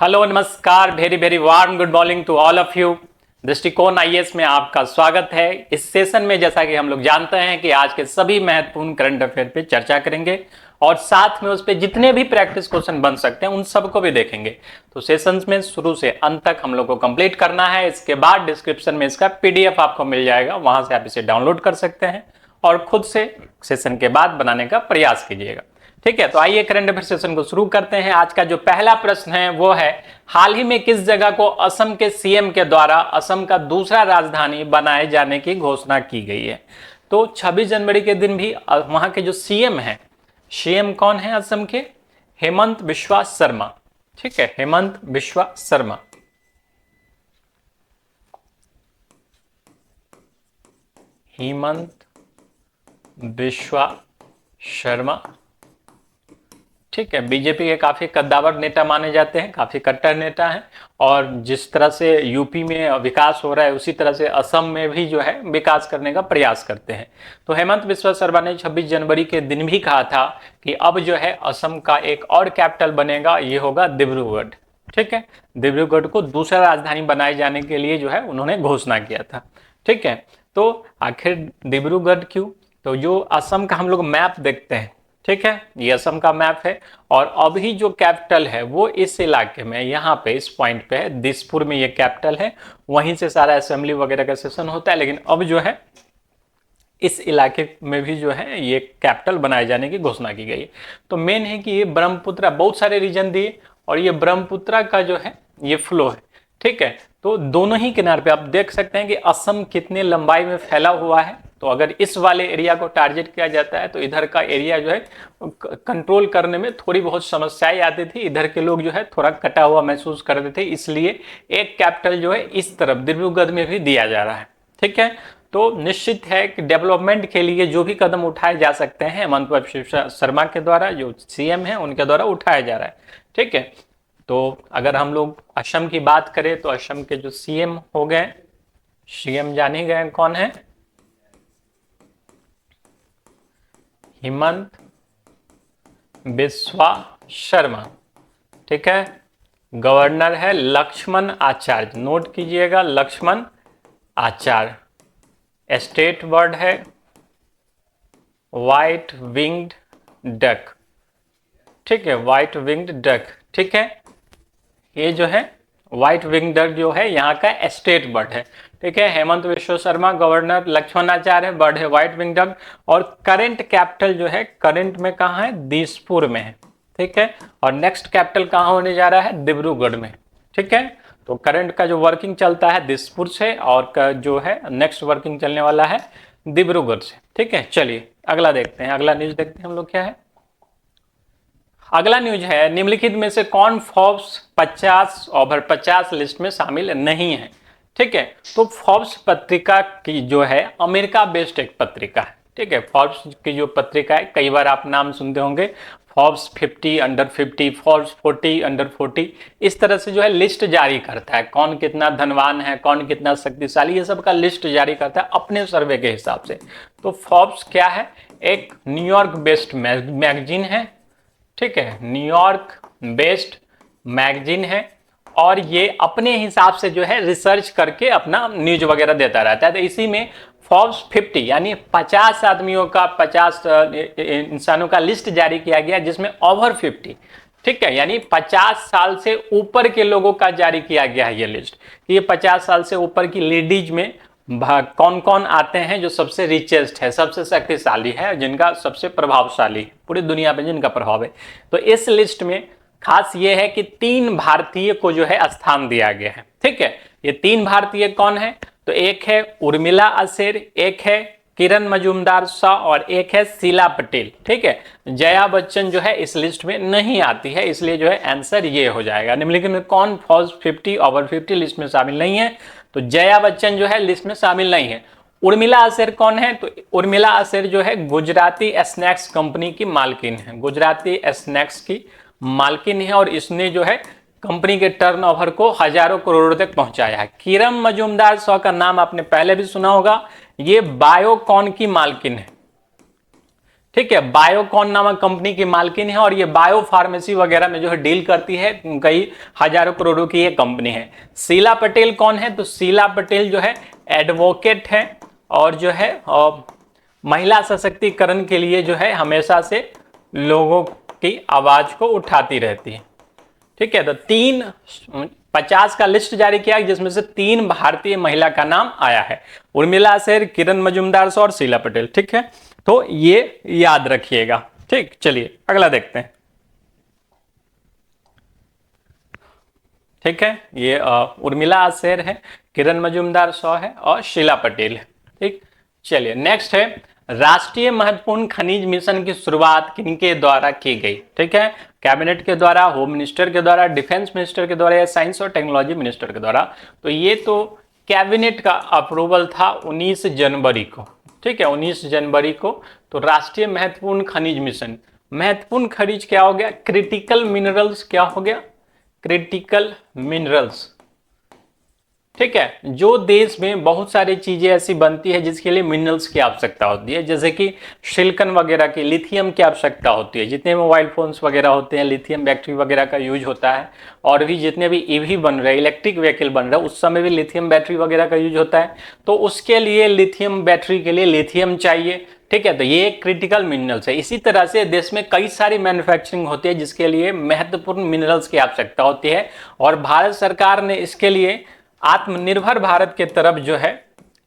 Hello नमस्कार, very very warm good morning to all of you. Drishtikon IAS में आपका स्वागत है। इस सेशन में जैसा कि हम लोग जानते हैं कि आज के सभी महत्वपूर्ण करंट अफेयर पे चर्चा करेंगे और साथ में उस पे जितने भी प्रैक्टिस क्वेश्चन बन सकते हैं उन सबको भी देखेंगे। तो सेशंस में शुरू से अंत तक हम लोग को कंप्लीट करना है। इसके बाद डिस्क्रिप्शन में इसका पीडीएफ आपको मिल जाएगा, वहां से आप इसे डाउनलोड कर सकते हैं और खुद से सेशन के बाद बनाने का प्रयास कीजिएगा। ठीक है, तो आइए करंट अफेयर सेशन को शुरू करते हैं। आज का जो पहला प्रश्न है वो है, हाल ही में किस जगह को असम के सीएम के द्वारा असम का दूसरा राजधानी बनाए जाने की घोषणा की गई है। तो 26 जनवरी के दिन भी वहां के जो सीएम हैं, सीएम कौन है असम के? हेमंत बिस्वा शर्मा। ठीक है, हेमंत बिस्वा शर्मा। हेमंत बिस्वा शर्मा, ठीक है, बीजेपी के काफी कद्दावर नेता माने जाते हैं, काफी कट्टर नेता हैं और जिस तरह से यूपी में विकास हो रहा है उसी तरह से असम में भी जो है विकास करने का प्रयास करते हैं। तो हेमंत बिस्वा शर्मा ने 26 जनवरी के दिन भी कहा था कि अब जो है असम का एक और कैपिटल बनेगा, ये होगा डिब्रूगढ़। ठीक है, डिब्रूगढ़ को दूसरा राजधानी बनाए जाने के लिए जो है उन्होंने घोषणा किया था। ठीक है, तो आखिर डिब्रूगढ़ क्यों? तो जो असम का हम लोग मैप देखते हैं, ठीक है, ये असम का मैप है और अभी जो कैपिटल है वो इस इलाके में, यहाँ पे इस पॉइंट पे है, दिसपुर में ये कैपिटल है, वहीं से सारा असेंबली वगैरह का सेशन होता है। लेकिन अब जो है इस इलाके में भी जो है ये कैपिटल बनाए जाने की घोषणा की गई है। तो मेन है कि ये ब्रह्मपुत्र, बहुत सारे रीजन दिए और ये ब्रह्मपुत्र का जो है ये फ्लो है। ठीक है, तो दोनों ही किनारे पे आप देख सकते हैं कि असम कितने लंबाई में फैला हुआ है। तो अगर इस वाले एरिया को टारगेट किया जाता है तो इधर का एरिया जो है कंट्रोल करने में थोड़ी बहुत समस्याएं आती थी, इधर के लोग जो है थोड़ा कटा हुआ महसूस करते थे, इसलिए एक कैपिटल जो है इस तरफ डिब्रूगढ़ में भी दिया जा रहा है। ठीक है, तो निश्चित है कि डेवलपमेंट के लिए जो भी कदम उठाए जा सकते हैं हेमंत बिस्वा शर्मा के द्वारा, जो सीएम है उनके द्वारा उठाया जा रहा है। ठीक है, तो अगर हम लोग असम की बात करें तो असम के जो सीएम हो गए, सीएम जान ही गए कौन है? हेमंत बिस्वा शर्मा। ठीक है, गवर्नर है लक्ष्मण आचार्य, नोट कीजिएगा लक्ष्मण आचार्य। स्टेट बर्ड है व्हाइट विंग्ड डक। ठीक है, व्हाइट विंग्ड डक। ठीक है, ये जो है व्हाइट विंग डक जो है यहाँ का स्टेट बर्ड है। ठीक है, हेमंत बिस्वा शर्मा गवर्नर, लक्ष्मण आचार्य बर्ड है व्हाइट विंग डक और करंट कैपिटल जो है करंट में कहाँ है? दिसपुर में है। ठीक है, और नेक्स्ट कैपिटल कहाँ होने जा रहा है? डिब्रूगढ़ में। ठीक है, तो करंट का जो वर्किंग चलता है दिसपुर से और जो है नेक्स्ट वर्किंग चलने वाला है डिब्रूगढ़ से। ठीक है, चलिए अगला देखते हैं, अगला न्यूज देखते हैं हम लोग क्या है। अगला न्यूज है, निम्नलिखित में से कौन फोर्ब्स 50 ओवर 50 लिस्ट में शामिल नहीं है? ठीक है, तो फोर्ब्स पत्रिका की जो है अमेरिका बेस्ड एक पत्रिका है। ठीक है, फोर्ब्स की जो पत्रिका है, कई बार आप नाम सुनते होंगे, फोर्ब्स 50 अंडर 50, फोर्ब्स 40 अंडर 40, इस तरह से जो है लिस्ट जारी करता है, कौन कितना धनवान है, कौन कितना शक्तिशाली, ये सब का लिस्ट जारी करता है अपने सर्वे के हिसाब से। तो फोर्ब्स क्या है? एक न्यूयॉर्क बेस्ड मैगजीन है। ठीक है, न्यूयॉर्क बेस्ड मैगजीन है और ये अपने हिसाब से जो है रिसर्च करके अपना न्यूज वगैरह देता रहता है। तो इसी में फोर्ब्स 50 यानी 50 आदमियों का, 50 इंसानों का लिस्ट जारी किया गया जिसमें ओवर 50, ठीक है, यानी 50 साल से ऊपर के लोगों का जारी किया गया है ये लिस्ट। ये 50 साल से ऊपर की लेडीज में कौन कौन आते हैं जो सबसे रिचेस्ट है, सबसे शक्तिशाली है, जिनका सबसे प्रभावशाली पूरी दुनिया में जिनका प्रभाव है। तो इस लिस्ट में खास ये है कि 3 भारतीय को जो है स्थान दिया गया है। ठीक है, ये 3 भारतीय कौन है? तो एक है उर्मिला असेर, एक है किरण मजूमदार शाह और एक है शीला पटेल। ठीक है, जया बच्चन जो है इस लिस्ट में नहीं आती है, इसलिए जो है आंसर ये हो जाएगा। निम्नलिखित में कौन फोर्ब्स 50 ओवर 50 लिस्ट में शामिल नहीं है? तो जया बच्चन जो है लिस्ट में शामिल नहीं है। उर्मिला असेर कौन है? तो उर्मिला असेर जो है गुजराती स्नैक्स कंपनी की मालकिन है, गुजराती स्नैक्स की मालकिन है और इसने जो है कंपनी के टर्नओवर को हजारों करोड़ तक पहुंचाया है। किरण मजूमदार शाह का नाम आपने पहले भी सुना होगा, ये बायोकॉन की मालकिन है। ठीक है, बायोकॉन नामक कंपनी की मालकिन है और ये बायो फार्मेसी वगैरह में जो है डील करती है, कई हजारों करोड़ों की ये कंपनी है। शीला पटेल कौन है? तो शीला पटेल जो है एडवोकेट है और जो है महिला सशक्तिकरण के लिए जो है हमेशा से लोगों की आवाज को उठाती रहती है। ठीक है, तो 50 का लिस्ट जारी किया जिसमें से 3 भारतीय महिला का नाम आया है, उर्मिला सेन, किरण मजूमदार और शीला पटेल। ठीक है, तो ये याद रखिएगा। ठीक, चलिए अगला देखते हैं। ठीक है, ये उर्मिला सेन है, किरण मजूमदार है और शीला पटेल है। ठीक, चलिए नेक्स्ट है, राष्ट्रीय महत्वपूर्ण खनिज मिशन की शुरुआत किनके द्वारा की गई? ठीक है, कैबिनेट के द्वारा, होम मिनिस्टर के द्वारा, डिफेंस मिनिस्टर के द्वारा या साइंस और टेक्नोलॉजी मिनिस्टर के द्वारा? तो ये तो कैबिनेट का अप्रूवल था 19 जनवरी को। ठीक है, 19 जनवरी को। तो राष्ट्रीय महत्वपूर्ण खनिज मिशन, महत्वपूर्ण खनिज क्या हो गया? Critical minerals. क्या हो गया? Critical minerals. ठीक है, जो देश में बहुत सारी चीजें ऐसी बनती है जिसके लिए मिनरल्स की आवश्यकता होती है, जैसे कि सिलिकॉन वगैरह की, लिथियम की आवश्यकता होती है। जितने मोबाइल फोन्स वगैरह होते हैं लिथियम बैटरी वगैरह का यूज होता है, और भी जितने भी ईवी बन रहे हैं, इलेक्ट्रिक व्हीकल बन रहा है, उस समय भी लिथियम बैटरी वगैरह का यूज होता है। तो उसके लिए लिथियम बैटरी के लिए लिथियम चाहिए। ठीक है, तो ये एक क्रिटिकल मिनरल्स है। इसी तरह से देश में कई सारी मैन्युफैक्चरिंग होती है जिसके लिए महत्वपूर्ण मिनरल्स की आवश्यकता होती है, और भारत सरकार ने इसके लिए आत्मनिर्भर भारत के तरफ जो है,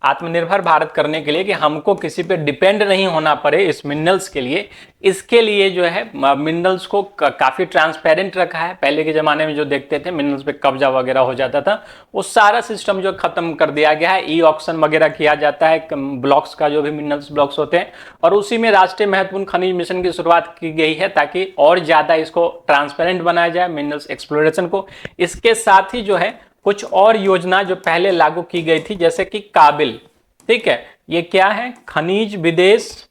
आत्मनिर्भर भारत करने के लिए कि हमको किसी पे डिपेंड नहीं होना पड़े इस मिनरल्स के लिए, इसके लिए जो है मिनरल्स को काफ़ी ट्रांसपेरेंट रखा है। पहले के ज़माने में जो देखते थे मिनरल्स पे कब्जा वगैरह हो जाता था, वो सारा सिस्टम जो खत्म कर दिया गया है। ई ऑक्शन वगैरह किया जाता है ब्लॉक्स का, जो भी मिनरल्स ब्लॉक्स होते हैं, और उसी में राष्ट्रीय महत्वपूर्ण खनिज मिशन की शुरुआत की गई है ताकि और ज़्यादा इसको ट्रांसपेरेंट बनाया जाए मिनरल्स एक्सप्लोरेशन को। इसके साथ ही जो है कुछ और योजना जो पहले लागू की गई थी, जैसे कि काबिल। ठीक है, ये क्या है? खनिज विदेश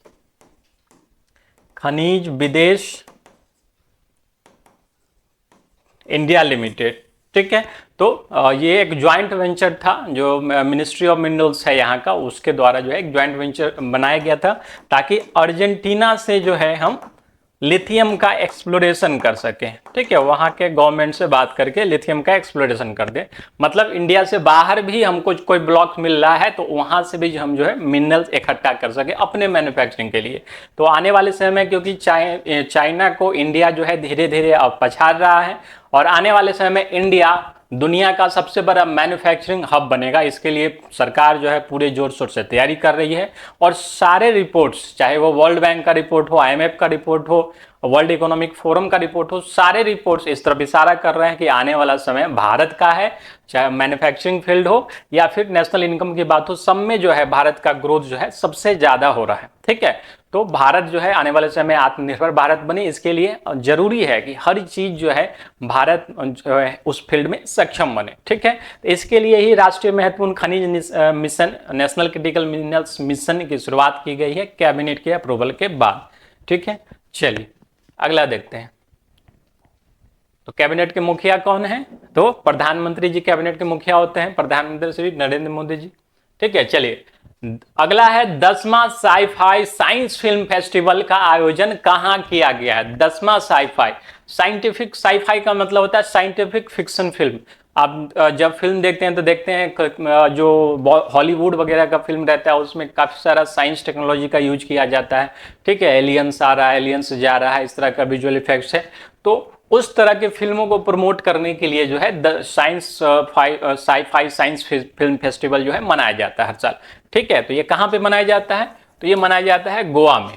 इंडिया लिमिटेड। ठीक है, तो ये एक ज्वाइंट वेंचर था जो मिनिस्ट्री ऑफ मिनरल्स है यहाँ का, उसके द्वारा जो है एक ज्वाइंट वेंचर बनाया गया था ताकि अर्जेंटीना से जो है हम लिथियम का एक्सप्लोरेशन कर सकें। ठीक है, वहाँ के गवर्नमेंट से बात करके लिथियम का एक्सप्लोरेशन कर दें। मतलब इंडिया से बाहर भी हमको कोई ब्लॉक मिल रहा है तो वहाँ से भी हम जो है मिनरल्स इकट्ठा कर सके अपने मैन्युफैक्चरिंग के लिए। तो आने वाले समय में क्योंकि चाइना को इंडिया जो है धीरे धीरे अब पछाड़ रहा है, और आने वाले समय में इंडिया दुनिया का सबसे बड़ा मैन्युफैक्चरिंग हब बनेगा। इसके लिए सरकार जो है पूरे जोर शोर से तैयारी कर रही है, और सारे रिपोर्ट्स, चाहे वो वर्ल्ड बैंक का रिपोर्ट हो, IMF का रिपोर्ट हो, वर्ल्ड इकोनॉमिक फोरम का रिपोर्ट हो, सारे रिपोर्ट्स इस तरफ इशारा कर रहे हैं कि आने वाला समय भारत का है। चाहे मैन्युफैक्चरिंग फील्ड हो या फिर नेशनल इनकम की बात हो, सब में जो है भारत का ग्रोथ जो है सबसे ज्यादा हो रहा है। ठीक है, तो भारत जो है आने वाले समय में आत्मनिर्भर भारत बने, इसके लिए जरूरी है कि हर चीज जो है भारत जो है उस फील्ड में सक्षम बने। ठीक है, तो इसके लिए ही राष्ट्रीय महत्वपूर्ण खनिज mission, national critical minerals mission की शुरुआत की गई है कैबिनेट के अप्रूवल के बाद। ठीक है, चलिए अगला देखते हैं। तो कैबिनेट के मुखिया कौन है? तो प्रधानमंत्री जी कैबिनेट के मुखिया होते हैं, प्रधानमंत्री श्री नरेंद्र मोदी जी। ठीक है, चलिए अगला है 10वां साई-फाई साइंस फिल्म फेस्टिवल का आयोजन कहां किया गया है? 10वां साई-फाई, साइंटिफिक साई-फाई का मतलब होता है साइंटिफिक फिक्शन फिल्म। आप जब फिल्म देखते हैं तो देखते हैं जो हॉलीवुड वगैरह का फिल्म रहता है उसमें काफ़ी सारा साइंस टेक्नोलॉजी का यूज किया जाता है। ठीक है, एलियंस आ रहा है, एलियंस जा रहा है, इस तरह का विजुअल इफेक्ट्स है। तो उस तरह के फिल्मों को प्रमोट करने के लिए जो है साई-फाई साइंस फिल्म फेस्टिवल जो है मनाया जाता है हर साल। ठीक है, तो ये कहाँ पे मनाया जाता है? तो ये मनाया जाता है गोवा में।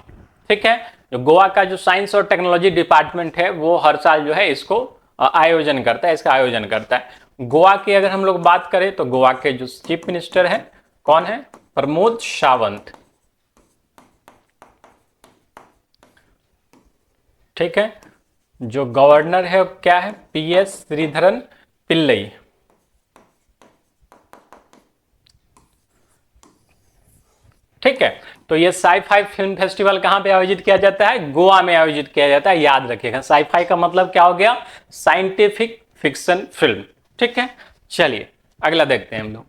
ठीक है, जो गोवा का जो साइंस और टेक्नोलॉजी डिपार्टमेंट है वो हर साल जो है इसको आयोजन करता है, इसका आयोजन करता है। गोवा की अगर हम लोग बात करें तो गोवा के जो चीफ मिनिस्टर है कौन है? प्रमोद सावंत। ठीक है, जो गवर्नर है क्या है? PS श्रीधरन पिल्लई। ठीक है, तो ये साई-फाई फिल्म फेस्टिवल कहां पे आयोजित किया जाता है? गोवा में आयोजित किया जाता है। याद रखिएगा, साई-फाई का मतलब क्या हो गया? Scientific fiction film. ठीक है, चलिए अगला देखते हैं हम लोग।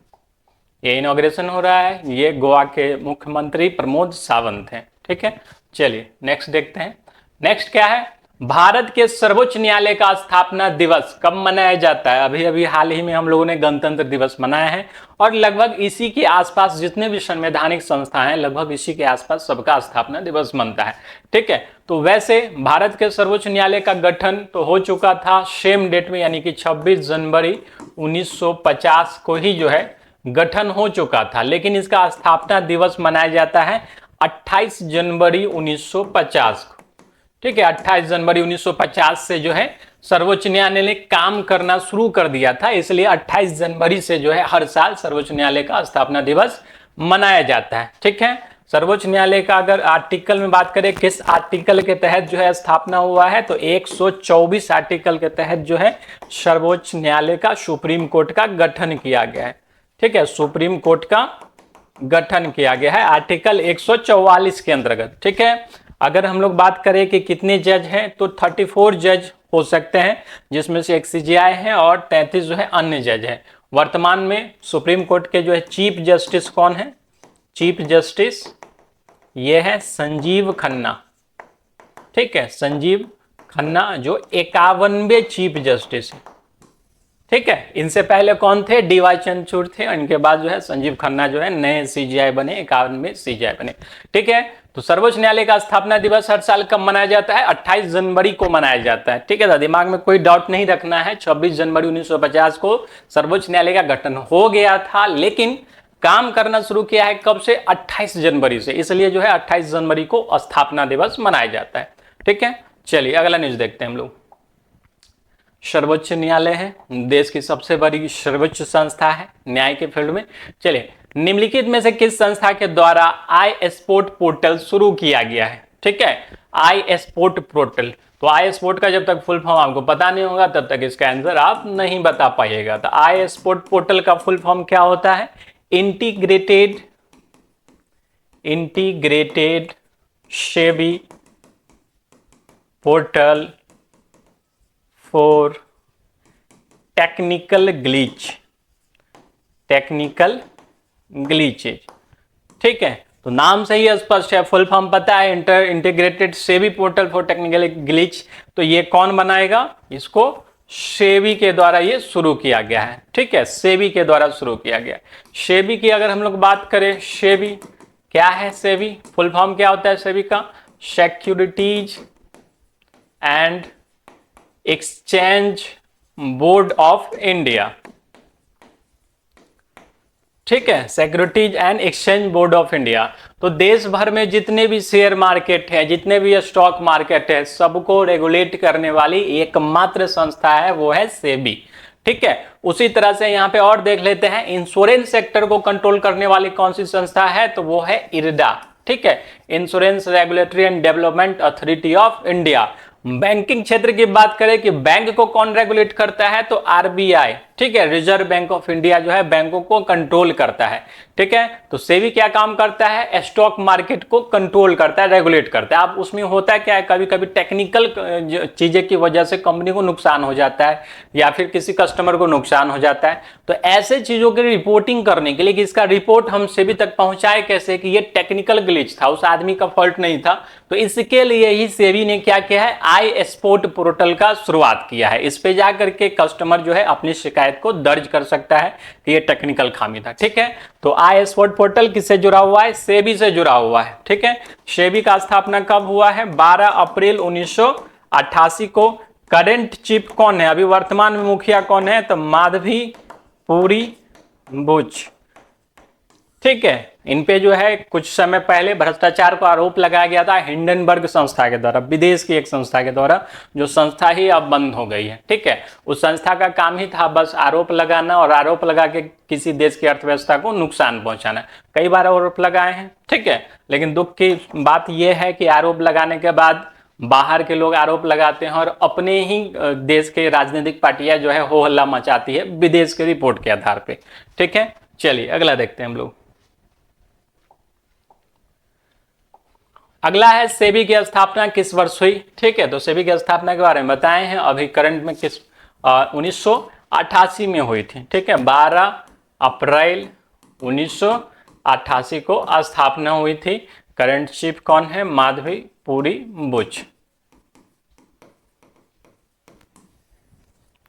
ये इनॉग्रेशन हो रहा है, ये गोवा के मुख्यमंत्री प्रमोद सावंत हैं। ठीक है, चलिए नेक्स्ट देखते हैं। नेक्स्ट क्या है, भारत के सर्वोच्च न्यायालय का स्थापना दिवस कब मनाया जाता है? अभी अभी हाल ही में हम लोगों ने गणतंत्र दिवस मनाया है और लगभग इसी के आसपास जितने भी संवैधानिक संस्थाएं हैं लगभग इसी के आसपास सबका स्थापना दिवस मनता है। ठीक है, तो वैसे भारत के सर्वोच्च न्यायालय का गठन तो हो चुका था सेम डेट में, यानी कि 26 जनवरी 1950 को ही जो है गठन हो चुका था, लेकिन इसका स्थापना दिवस मनाया जाता है 28 जनवरी 1950 को। ठीक है, 28 जनवरी 1950 से जो है सर्वोच्च न्यायालय ने काम करना शुरू कर दिया था, इसलिए 28 जनवरी से जो है हर साल सर्वोच्च न्यायालय का स्थापना दिवस मनाया जाता है। ठीक है, सर्वोच्च न्यायालय का अगर आर्टिकल में बात करें किस आर्टिकल के तहत जो है स्थापना हुआ है, तो 124 आर्टिकल के तहत जो है सर्वोच्च न्यायालय का सुप्रीम कोर्ट का गठन किया गया है। ठीक है, सुप्रीम कोर्ट का गठन किया गया है आर्टिकल 144 के अंतर्गत। ठीक है, अगर हम लोग बात करें कि कितने जज हैं, तो 34 जज हो सकते हैं, जिसमें से एक सीजेआई है और 33 जो है अन्य जज हैं। वर्तमान में सुप्रीम कोर्ट के जो है चीफ जस्टिस कौन है? चीफ जस्टिस ये है संजीव खन्ना। ठीक है, संजीव खन्ना जो 51वें चीफ जस्टिस है। ठीक है, इनसे पहले कौन थे? डीवाई चंद्रचूड़ थे, इनके बाद जो है संजीव खन्ना जो है नए सीजीआई बने, 51वें सीजीआई बने। ठीक है, तो सर्वोच्च न्यायालय का स्थापना दिवस हर साल कब मनाया जाता है? 28 जनवरी को मनाया जाता है। ठीक है, तो दिमाग में कोई डाउट नहीं रखना है। 26 जनवरी 1950 को सर्वोच्च न्यायालय का गठन हो गया था, लेकिन काम करना शुरू किया है कब से? 28 जनवरी से, इसलिए जो है 28 जनवरी को स्थापना दिवस मनाया जाता है। ठीक है, चलिए अगला न्यूज देखते हैं हम लोग। सर्वोच्च न्यायालय है देश की सबसे बड़ी सर्वोच्च संस्था है न्याय के फील्ड में। चलिए, निम्नलिखित में से किस संस्था के द्वारा आई स्पोर्ट पोर्टल शुरू किया गया है? ठीक है, आई स्पोर्ट पोर्टल। तो आई स्पोर्ट का जब तक फुल फॉर्म आपको पता नहीं होगा तब तक इसका आंसर आप नहीं बता पाइएगा। तो आई स्पोर्ट पोर्टल का फुल फॉर्म क्या होता है? Integrated SEBI portal for technical glitches. ठीक है, तो नाम से ही स्पष्ट है, फुल फॉर्म पता है, integrated SEBI portal for technical glitch. तो ये कौन बनाएगा? इसको सेबी के द्वारा ये शुरू किया गया है। ठीक है, सेबी के द्वारा शुरू किया गया। सेबी की अगर हम लोग बात करें, सेबी क्या है? सेबी फुल फॉर्म क्या होता है सेबी का? Securities and exchange board of India. ठीक है, securities and exchange board of India. तो देश भर में जितने भी शेयर मार्केट है, जितने भी स्टॉक मार्केट है, सबको रेगुलेट करने वाली एकमात्र संस्था है वो है सेबी। ठीक है, उसी तरह से यहाँ पे और देख लेते हैं, इंश्योरेंस सेक्टर को कंट्रोल करने वाली कौन सी संस्था है? तो वो है इरडा। ठीक है, insurance regulatory and development authority of India. Banking क्षेत्र की बात करें कि बैंक को कौन रेगुलेट करता है? तो आरबीआई। ठीक है, रिजर्व बैंक ऑफ इंडिया जो है बैंकों को कंट्रोल करता है। ठीक है, तो सेबी क्या काम करता है? स्टॉक मार्केट को कंट्रोल करता है, रेगुलेट करता है। अब उसमें होता क्या है, कभी कभी टेक्निकल चीजें की वजह से कंपनी को नुकसान हो जाता है या फिर किसी कस्टमर को नुकसान हो जाता है, तो ऐसे चीजों की रिपोर्टिंग करने के लिए कि इसका रिपोर्ट हम सेबी तक पहुंचाए कैसे, कि ये टेक्निकल ग्लिच था, उस आदमी का फॉल्ट नहीं था, तो इसके लिए ही सेबी ने क्या किया है? आई स्पोर्ट पोर्टल का शुरुआत किया है। इस पे जाकर के कस्टमर जो है अपनी शिकायत को दर्ज कर सकता है कि ये टेक्निकल खामी था। ठीक है, तो आई स्पोर्ट पोर्टल किससे जुड़ा हुआ है? सेबी से जुड़ा हुआ है। ठीक है, सेबी का स्थापना कब हुआ है? 12 अप्रैल 1988 को। करंट चीफ कौन है? अभी वर्तमान में मुखिया कौन है? तो माधवीपुरी बुच। ठीक है, इन पे जो है कुछ समय पहले भ्रष्टाचार का आरोप लगाया गया था हिंडनबर्ग संस्था के द्वारा, विदेश की एक संस्था के द्वारा, जो संस्था ही अब बंद हो गई है। ठीक है, उस संस्था का काम ही था बस आरोप लगाना और आरोप लगा के किसी देश की अर्थव्यवस्था को नुकसान पहुंचाना। कई बार आरोप लगाए हैं। ठीक है, लेकिन दुख की बात यह है कि आरोप लगाने के बाद बाहर के लोग आरोप लगाते हैं और अपने ही देश के राजनीतिक पार्टियां जो है हो हल्ला मचाती है विदेश के रिपोर्ट के आधार पे। ठीक है, चलिए अगला देखते हैं हम लोग। अगला है सेबी की स्थापना किस वर्ष हुई? ठीक है, तो सेबी की स्थापना के बारे में बताए हैं, अभी करंट में किस 1988 में हुई थी। ठीक है, 12 अप्रैल 1988 को स्थापना हुई थी। करंट चीफ कौन है? माधवीपुरी बुच।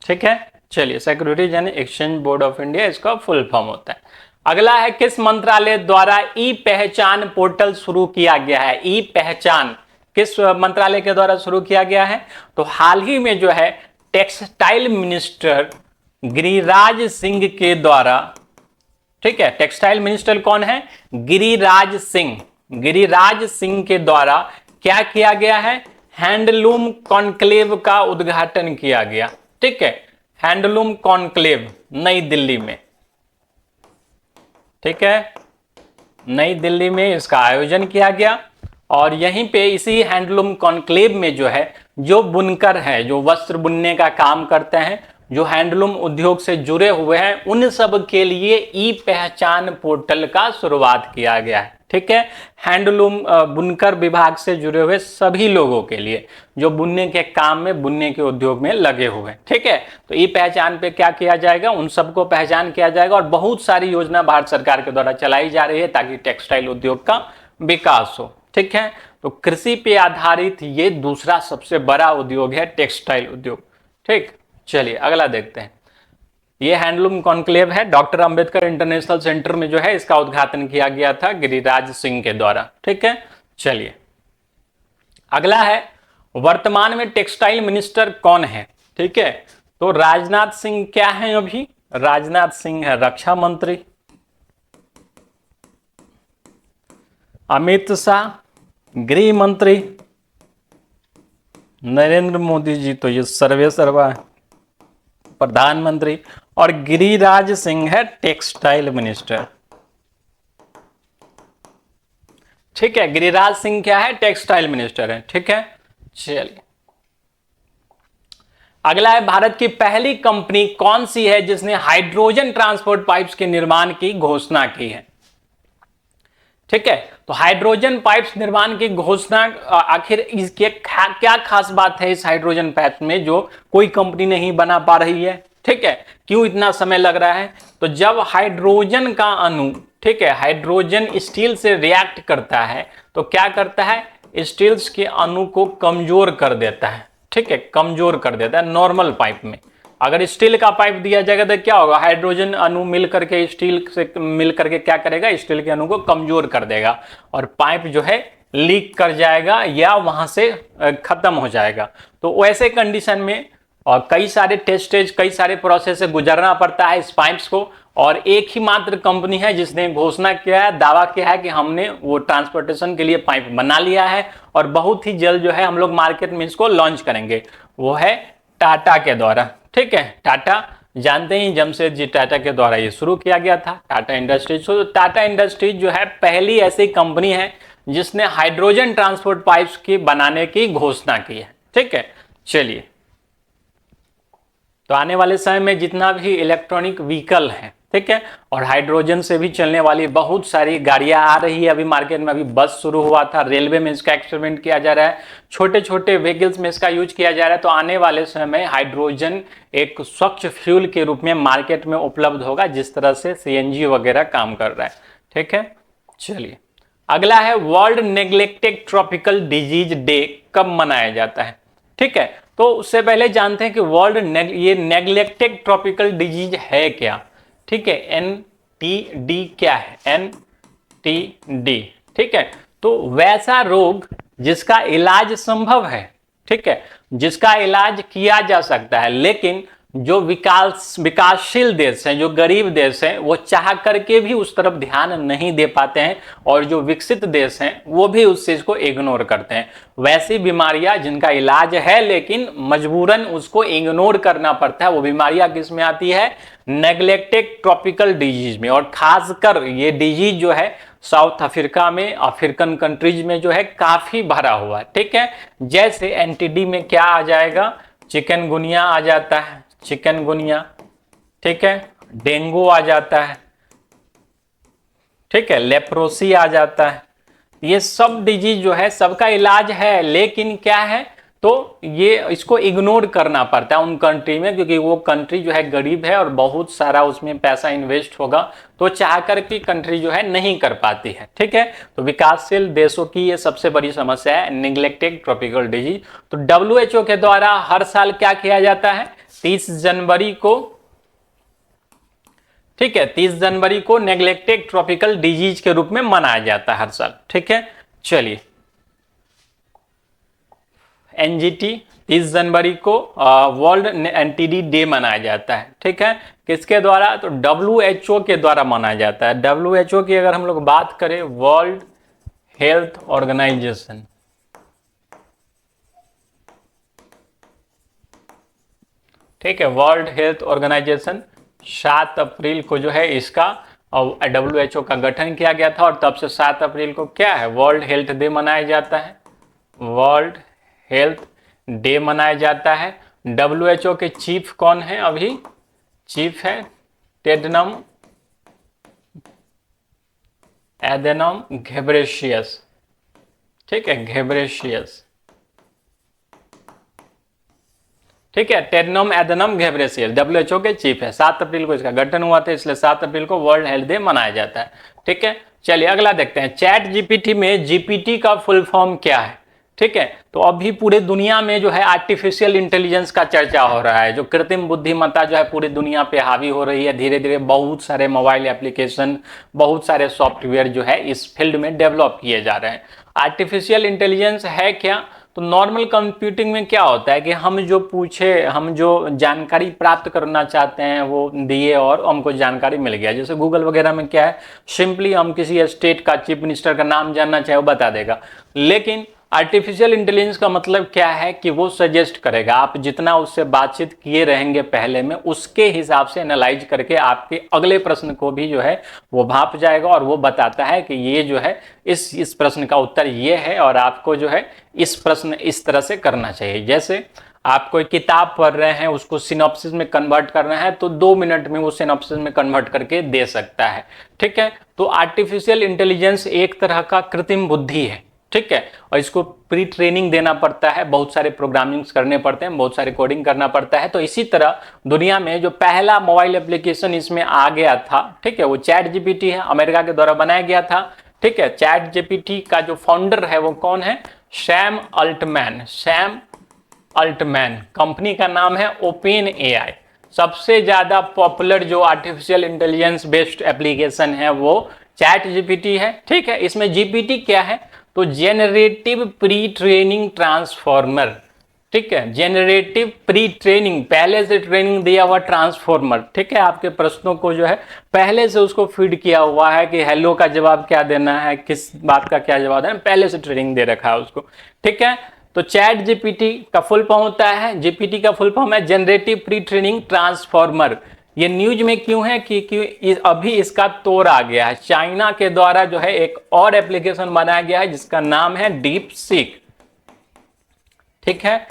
ठीक है, चलिए, securities and exchange board of India इसका फुल फॉर्म होता है। अगला है, किस मंत्रालय द्वारा ई पहचान पोर्टल शुरू किया गया है? ई पहचान किस मंत्रालय के द्वारा शुरू किया गया है? तो हाल ही में जो है टेक्सटाइल मिनिस्टर गिरिराज सिंह के द्वारा, ठीक है, टेक्सटाइल मिनिस्टर कौन है? गिरिराज सिंह। गिरिराज सिंह के द्वारा क्या किया गया है? हैंडलूम कॉन्क्लेव का उद्घाटन किया गया। ठीक है, हैंडलूम कॉन्क्लेव नई दिल्ली में। ठीक है, नई दिल्ली में इसका आयोजन किया गया और यहीं पे इसी हैंडलूम कॉन्क्लेव में जो है, जो बुनकर है, जो वस्त्र बुनने का काम करते हैं, जो हैंडलूम उद्योग से जुड़े हुए हैं, उन सब के लिए ई पहचान पोर्टल का शुरुआत किया गया है। ठीक है, हैंडलूम बुनकर विभाग से जुड़े हुए सभी लोगों के लिए जो बुनने के काम में, बुनने के उद्योग में लगे हुए हैं। ठीक है, तो ई पहचान पे क्या किया जाएगा? उन सबको पहचान किया जाएगा और बहुत सारी योजना भारत सरकार के द्वारा चलाई जा रही है ताकि टेक्सटाइल उद्योग का विकास हो। ठीक है, तो कृषि पे आधारित ये दूसरा सबसे बड़ा उद्योग है टेक्सटाइल उद्योग। ठीक, चलिए अगला देखते हैं। ये हैंडलूम कॉन्क्लेव है, डॉक्टर अंबेडकर इंटरनेशनल सेंटर में जो है इसका उद्घाटन किया गया था गिरिराज सिंह के द्वारा। ठीक है, चलिए अगला है, वर्तमान में टेक्सटाइल मिनिस्टर कौन है? ठीक है, तो राजनाथ सिंह क्या है? अभी राजनाथ सिंह है रक्षा मंत्री। अमित शाह गृह मंत्री। नरेंद्र मोदी जी तो ये सर्वे सर्वा है प्रधानमंत्री, और गिरिराज सिंह है टेक्सटाइल मिनिस्टर। ठीक है, गिरिराज सिंह क्या है? टेक्सटाइल मिनिस्टर है। ठीक है, चलिए अगला है, भारत की पहली कंपनी कौन सी है जिसने हाइड्रोजन ट्रांसपोर्ट पाइप्स के निर्माण की घोषणा की है? ठीक है, तो हाइड्रोजन पाइप्स निर्माण की घोषणा, आखिर इसकी क्या खास बात है इस हाइड्रोजन पाइप में जो कोई कंपनी नहीं बना पा रही है? ठीक है, क्यों इतना समय लग रहा है? तो जब हाइड्रोजन का अणु, ठीक है, हाइड्रोजन स्टील से रिएक्ट करता है तो क्या करता है? स्टील्स के अणु को कमजोर कर देता है। ठीक है, कमजोर कर देता है। नॉर्मल पाइप में अगर स्टील का पाइप दिया जाएगा तो क्या होगा? हाइड्रोजन अणु मिल करके स्टील से मिल करके क्या करेगा? स्टील के अणु को कमजोर कर देगा और पाइप जो है लीक कर जाएगा या वहां से खत्म हो जाएगा। तो वैसे कंडीशन में और कई सारे टेस्टेज, कई सारे प्रोसेस से गुजरना पड़ता है इस पाइप्स को, और एक ही मात्र कंपनी है जिसने घोषणा किया है, दावा किया है कि हमने वो ट्रांसपोर्टेशन के लिए पाइप बना लिया है और बहुत ही जल्द जो है हम लोग मार्केट में इसको लॉन्च करेंगे। वो है टाटा के द्वारा। ठीक है, टाटा जानते ही, जमशेदजी टाटा के द्वारा ये शुरू किया गया था, टाटा इंडस्ट्रीज। तो टाटा इंडस्ट्रीज जो है पहली ऐसी कंपनी है जिसने हाइड्रोजन ट्रांसपोर्ट पाइप्स की बनाने की घोषणा की है। ठीक है, चलिए तो आने वाले समय में जितना भी इलेक्ट्रॉनिक व्हीकल है, ठीक है, और हाइड्रोजन से भी चलने वाली बहुत सारी गाड़ियां आ रही है अभी मार्केट में। अभी बस शुरू हुआ था, रेलवे में इसका एक्सपेरिमेंट किया जा रहा है, छोटे छोटे व्हीकल्स में इसका यूज किया जा रहा है। तो आने वाले समय में हाइड्रोजन एक स्वच्छ फ्यूल के रूप में मार्केट में उपलब्ध होगा, जिस तरह से सीएनजी वगैरह काम कर रहा है। ठीक है, चलिए अगला है, world neglected tropical disease day कब मनाया जाता है? ठीक है, तो उससे पहले जानते हैं कि ये नेग्लेक्टेड ट्रॉपिकल डिजीज है क्या? ठीक है, NTD क्या है? NTD। ठीक है, तो वैसा रोग जिसका इलाज संभव है, ठीक है, जिसका इलाज किया जा सकता है, लेकिन जो विकासशील देश हैं, जो गरीब देश हैं, वो चाह करके भी उस तरफ ध्यान नहीं दे पाते हैं, और जो विकसित देश हैं वो भी उस चीज को इग्नोर करते हैं। वैसी बीमारियां जिनका इलाज है लेकिन मजबूरन उसको इग्नोर करना पड़ता है, वो बीमारियां किस में आती है? नेग्लेक्टेड ट्रॉपिकल डिजीज में। और खासकर ये डिजीज जो है साउथ अफ्रीका में, अफ्रीकन कंट्रीज में जो है काफी भरा हुआ है। ठीक है, जैसे NTD में क्या आ जाएगा? चिकनगुनिया आ जाता है, चिकनगुनिया। ठीक है, डेंगू आ जाता है। ठीक है, लेप्रोसी आ जाता है। ये सब डिजीज जो है सबका इलाज है, लेकिन क्या है? तो ये इसको इग्नोर करना पड़ता है उन कंट्री में, क्योंकि वो कंट्री जो है गरीब है और बहुत सारा उसमें पैसा इन्वेस्ट होगा, तो चाह कर भी कंट्री जो है नहीं कर पाती है। ठीक है, तो विकासशील देशों की ये सबसे बड़ी समस्या है, निग्लेक्टेड ट्रॉपिकल डिजीज। तो WHO के द्वारा हर साल क्या किया जाता है, 30 जनवरी को, ठीक है, 30 जनवरी को नेग्लेक्टेड ट्रॉपिकल डिजीज के रूप में मनाया जाता है हर साल। ठीक है, चलिए NGT 30 जनवरी को वर्ल्ड NTD डे मनाया जाता है। ठीक है, किसके द्वारा, तो WHO के द्वारा मनाया जाता है। WHO की अगर हम लोग बात करें, वर्ल्ड हेल्थ ऑर्गेनाइजेशन, ठीक है, वर्ल्ड हेल्थ ऑर्गेनाइजेशन 7 अप्रैल को जो है इसका WHO का गठन किया गया था, और तब से 7 अप्रैल को क्या है, वर्ल्ड हेल्थ डे मनाया जाता है। वर्ल्ड हेल्थ डे मनाया जाता है। WHO के चीफ कौन है, अभी चीफ है टेड्रम एडेनम घेब्रेयेसस। ठीक है, घेब्रेयेसस, ठीक है, टेड्रम एडेनम घेब्रेयेसस WHO के चीफ है। 7 अप्रैल को इसका गठन हुआ था, इसलिए 7 अप्रैल को वर्ल्ड हेल्थ डे मनाया जाता है। ठीक है, चलिए अगला देखते हैं। चैट GPT में GPT का फुल फॉर्म क्या है। ठीक है, तो अभी पूरे दुनिया में जो है आर्टिफिशियल इंटेलिजेंस का चर्चा हो रहा है, जो कृत्रिम बुद्धिमत्ता जो है पूरी दुनिया पे हावी हो रही है। धीरे धीरे बहुत सारे मोबाइल एप्लीकेशन, बहुत सारे सॉफ्टवेयर जो है इस फील्ड में डेवलप किए जा रहे हैं। आर्टिफिशियल इंटेलिजेंस है क्या, तो नॉर्मल कंप्यूटिंग में क्या होता है कि हम जो जानकारी प्राप्त करना चाहते हैं वो दिए और हमको जानकारी मिल गया। जैसे गूगल वगैरह में क्या है, सिंपली हम किसी स्टेट का चीफ मिनिस्टर का नाम जानना चाहे वो बता देगा। लेकिन आर्टिफिशियल इंटेलिजेंस का मतलब क्या है कि वो सजेस्ट करेगा, आप जितना उससे बातचीत किए रहेंगे पहले में, उसके हिसाब से एनालाइज करके आपके अगले प्रश्न को भी जो है वो भाप जाएगा, और वो बताता है कि ये जो है इस प्रश्न का उत्तर ये है, और आपको जो है इस प्रश्न इस तरह से करना चाहिए। जैसे आप कोई किताब पढ़ रहे हैं, उसको सिनॉप्सिस में कन्वर्ट करना है, तो 2 मिनट में वो सिनॉप्सिस में कन्वर्ट करके दे सकता है। ठीक है, तो आर्टिफिशियल इंटेलिजेंस एक तरह का कृत्रिम बुद्धि है। ठीक है, और इसको प्री ट्रेनिंग देना पड़ता है, बहुत सारे प्रोग्रामिंग्स करने पड़ते हैं, बहुत सारे कोडिंग करना पड़ता है। तो इसी तरह दुनिया में जो पहला मोबाइल एप्लीकेशन इसमें आ गया था, ठीक है, वो चैट GPT है, अमेरिका के द्वारा बनाया गया था। ठीक है, चैट GPT का जो फाउंडर है वो कौन है, Sam Altman. Sam Altman, company का नाम है ओपन AI। सबसे ज्यादा पॉपुलर जो आर्टिफिशियल इंटेलिजेंस बेस्ड एप्लीकेशन है वो चैट GPT है। ठीक है, इसमें GPT क्या है, तो जेनरेटिव प्री ट्रेनिंग ट्रांसफॉर्मर। ठीक है, जेनरेटिव प्री ट्रेनिंग, पहले से ट्रेनिंग दिया हुआ ट्रांसफॉर्मर। ठीक है, आपके प्रश्नों को जो है पहले से उसको फीड किया हुआ है कि हेलो का जवाब क्या देना है, किस बात का क्या जवाब देना है, पहले से ट्रेनिंग दे रखा है उसको। ठीक है, तो चैट GPT का फुल फॉर्म होता है, GPT का फुल फॉर्म है जनरेटिव प्री ट्रेनिंग ट्रांसफॉर्मर। ये न्यूज में क्यों है कि अभी इसका तोड़ आ गया है। चाइना के द्वारा जो है एक और एप्लीकेशन बनाया गया है जिसका नाम है डीप सीक। ठीक है,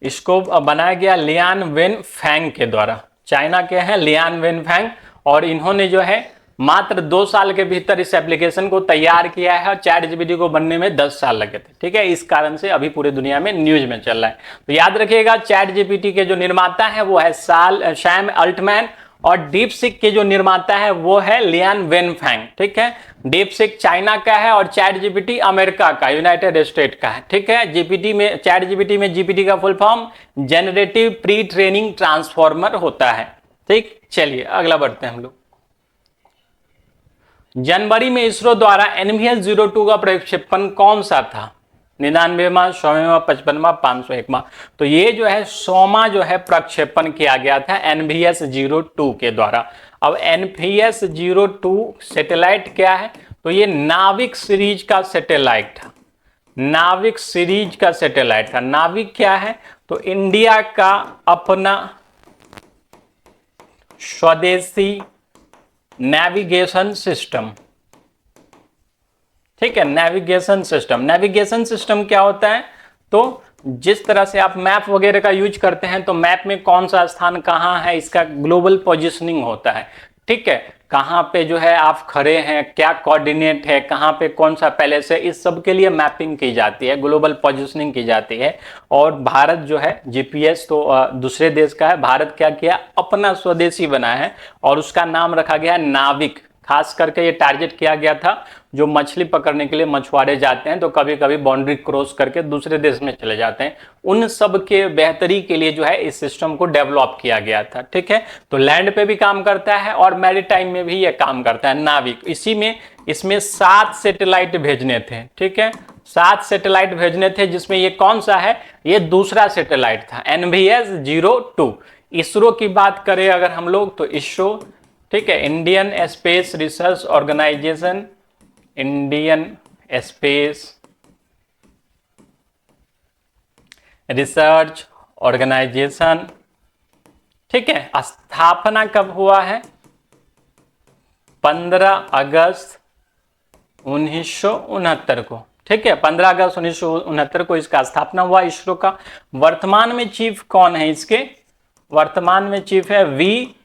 इसको बनाया गया लियान वेनफेंग के द्वारा। चाइना के हैं लियान वेनफेंग, और इन्होंने जो है मात्र 2 साल के भीतर इस एप्लीकेशन को तैयार किया है, और चैट GPT को बनने में 10 साल लगे थे। ठीक है, इस कारण से अभी पूरी दुनिया में न्यूज में चल रहा है। तो याद रखिएगा, चैट GPT के जो निर्माता है वो है सैम अल्टमैन, और डीप सीक के जो निर्माता है वो है लियान वेनफेंग। ठीक है, डीप सीक चाइना का है और चैट GPT अमेरिका का, यूनाइटेड स्टेट का है। ठीक है, चैट GPT में GPT का full form generative pre training transformer होता है। ठीक, चलिए अगला बढ़ते हैं हम लोग। जनवरी में इसरो द्वारा NVS-02 का प्रक्षेपण कौन सा था, 99वां, 100वां, 55वां, 501वां। तो ये जो है 100वां जो है प्रक्षेपण किया गया था NVS-02 के द्वारा। अब NVS-02 सैटेलाइट क्या है, तो ये नाविक सीरीज का सैटेलाइट था। नाविक सीरीज का सैटेलाइट था। नाविक क्या है, तो इंडिया का अपना स्वदेशी नेविगेशन सिस्टम। ठीक है, नेविगेशन सिस्टम। नेविगेशन सिस्टम क्या होता है, तो जिस तरह से आप मैप वगैरह का यूज करते हैं, तो मैप में कौन सा स्थान कहाँ है इसका ग्लोबल पोजीशनिंग होता है। ठीक है, कहाँ पे जो है आप खड़े हैं, क्या कोऑर्डिनेट है, कहाँ पे कौन सा पैलेस है, इस सब के लिए मैपिंग की जाती है, ग्लोबल पोजीशनिंग की जाती है। और भारत जो है जीपीएस तो दूसरे देश का है, भारत क्या किया, अपना स्वदेशी बनाया है और उसका नाम रखा गया है नाविक। खास करके ये टारगेट किया गया था जो मछली पकड़ने के लिए मछुआरे जाते हैं तो कभी कभी बाउंड्री क्रॉस करके दूसरे देश में चले जाते हैं, उन सब के बेहतरी के लिए जो है इस सिस्टम को डेवलप किया गया था। ठीक है, तो लैंड पे भी काम करता है और मैरीटाइम में भी ये काम करता है, नाविक। इसी में इसमें 7 सैटेलाइट भेजने थे। ठीक है, 7 सैटेलाइट भेजने थे, जिसमें ये कौन सा है, ये दूसरा सैटेलाइट था, NVS-02। इसरो की बात करें अगर हम लोग तो इसरो, ठीक है, Indian Space Research Organisation, Indian Space Research Organisation. ठीक है, स्थापना कब हुआ है, 15 अगस्त 1969 को। ठीक है, 15 अगस्त 1969 को इसका स्थापना हुआ इसरो का। वर्तमान में चीफ कौन है इसके, वर्तमान में चीफ है वी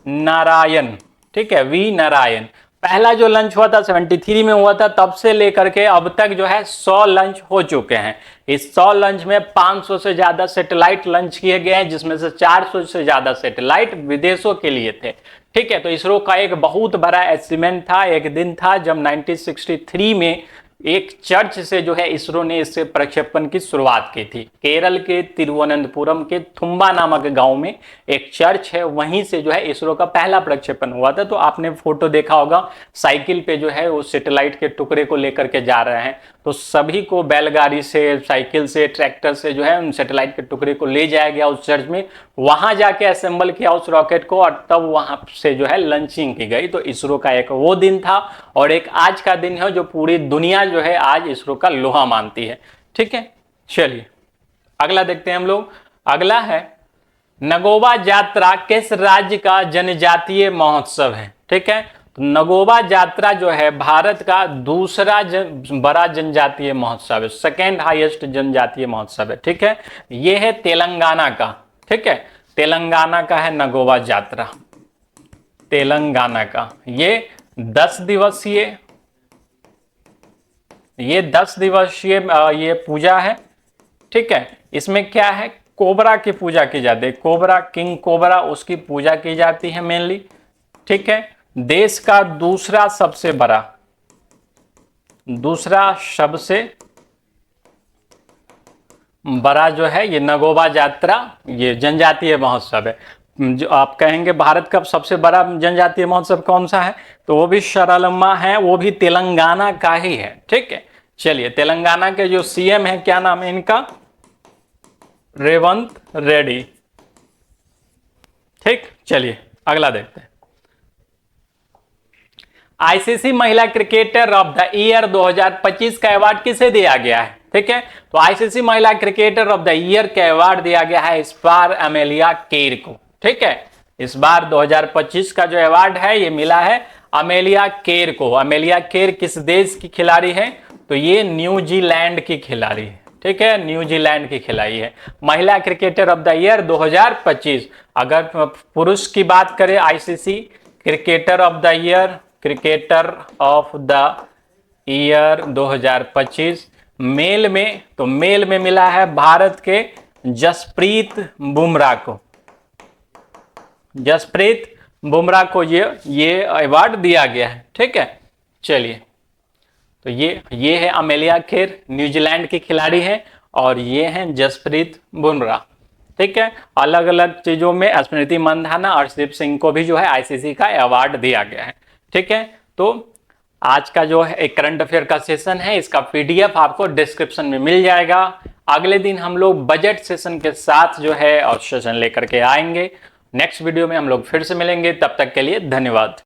नारायण। ठीक है, वी नारायण। पहला जो लंच हुआ था 73 में हुआ था, तब से लेकर के अब तक जो है 100 लंच हो चुके हैं। इस 100 लंच में 500 से ज्यादा सैटेलाइट लंच किए गए हैं, जिसमें से 400 से ज्यादा सैटेलाइट विदेशों के लिए थे। ठीक है, तो इसरो का एक बहुत बड़ा अचीवमेंट था, एक दिन था जब 1963 में एक चर्च से जो है इसरो ने इससे प्रक्षेपण की शुरुआत की थी। केरल के तिरुवनंतपुरम के थुम्बा नामक गांव में एक चर्च है, वहीं से जो है इसरो का पहला प्रक्षेपण हुआ था। तो आपने फोटो देखा होगा, साइकिल पे जो है वो सैटेलाइट के टुकड़े को लेकर के जा रहे हैं। तो सभी को बैलगाड़ी से, साइकिल से, ट्रैक्टर से जो है उन सैटेलाइट के टुकड़े को ले जाया गया उस चर्च में, वहां जाके असेंबल किया उस रॉकेट को और तब वहां से जो है लॉन्चिंग की गई। तो इसरो का एक वो दिन था और एक आज का दिन है जो पूरी दुनिया जो है आज इसरो का लोहा मानती है। ठीक है, चलिए अगला देखते हैं हम लोग। अगला है नगोबा यात्रा किस राज्य का जनजातीय महोत्सव है। ठीक है, तो नगोबा यात्रा जो है भारत का दूसरा बड़ा जनजातीय महोत्सव है, सेकेंड हाईएस्ट जनजातीय महोत्सव है। ठीक है, ये है तेलंगाना का। ठीक है, तेलंगाना का है नगोबा यात्रा, तेलंगाना का। ये 10 दिवसीय ये पूजा है। ठीक है, इसमें क्या है, कोबरा की पूजा की जाती है, कोबरा, किंग कोबरा, उसकी पूजा की जाती है मेनली। ठीक है, देश का दूसरा सबसे बड़ा जो है ये नगोबा यात्रा, ये जनजातीय महोत्सव है। जो आप कहेंगे भारत का सबसे बड़ा जनजातीय महोत्सव कौन सा है, तो वो भी शरालम्मा है, वो भी तेलंगाना का ही है। ठीक है, चलिए तेलंगाना के जो सीएम है, क्या नाम है इनका, रेवंत रेड्डी। ठीक, चलिए अगला देखते हैं। आईसीसी महिला क्रिकेटर ऑफ द ईयर 2025 का अवार्ड किसे दिया गया है। ठीक है, तो आईसीसी महिला क्रिकेटर ऑफ द ईयर का अवार्ड दिया गया है इस बार अमेलिया केर को। ठीक है, इस बार 2025 का जो अवार्ड है ये मिला है अमेलिया केर को। अमेलिया केर किस देश की खिलाड़ी है, तो ये न्यूजीलैंड की खिलाड़ी है। ठीक है, न्यूजीलैंड की खिलाड़ी है, महिला क्रिकेटर ऑफ द ईयर 2025। अगर पुरुष की बात करें, ICC cricketer of the year 2025 male में, तो मेल में मिला है भारत के जसप्रीत बुमराह को। जसप्रीत बुमराह को ये अवार्ड दिया गया है। ठीक है, चलिए तो ये है अमेलिया केर, न्यूजीलैंड की खिलाड़ी है, और ये हैं जसप्रीत बुमराह। ठीक है, अलग अलग चीजों में स्मृति मंधाना और हरदीप सिंह को भी जो है आईसीसी का अवार्ड दिया गया है। ठीक है, तो आज का जो है एक करंट अफेयर का सेशन है, इसका पीडीएफ आपको डिस्क्रिप्शन में मिल जाएगा। अगले दिन हम लोग बजट सेशन के साथ जो है और सेशन लेकर के आएंगे। नेक्स्ट वीडियो में हम लोग फिर से मिलेंगे, तब तक के लिए धन्यवाद।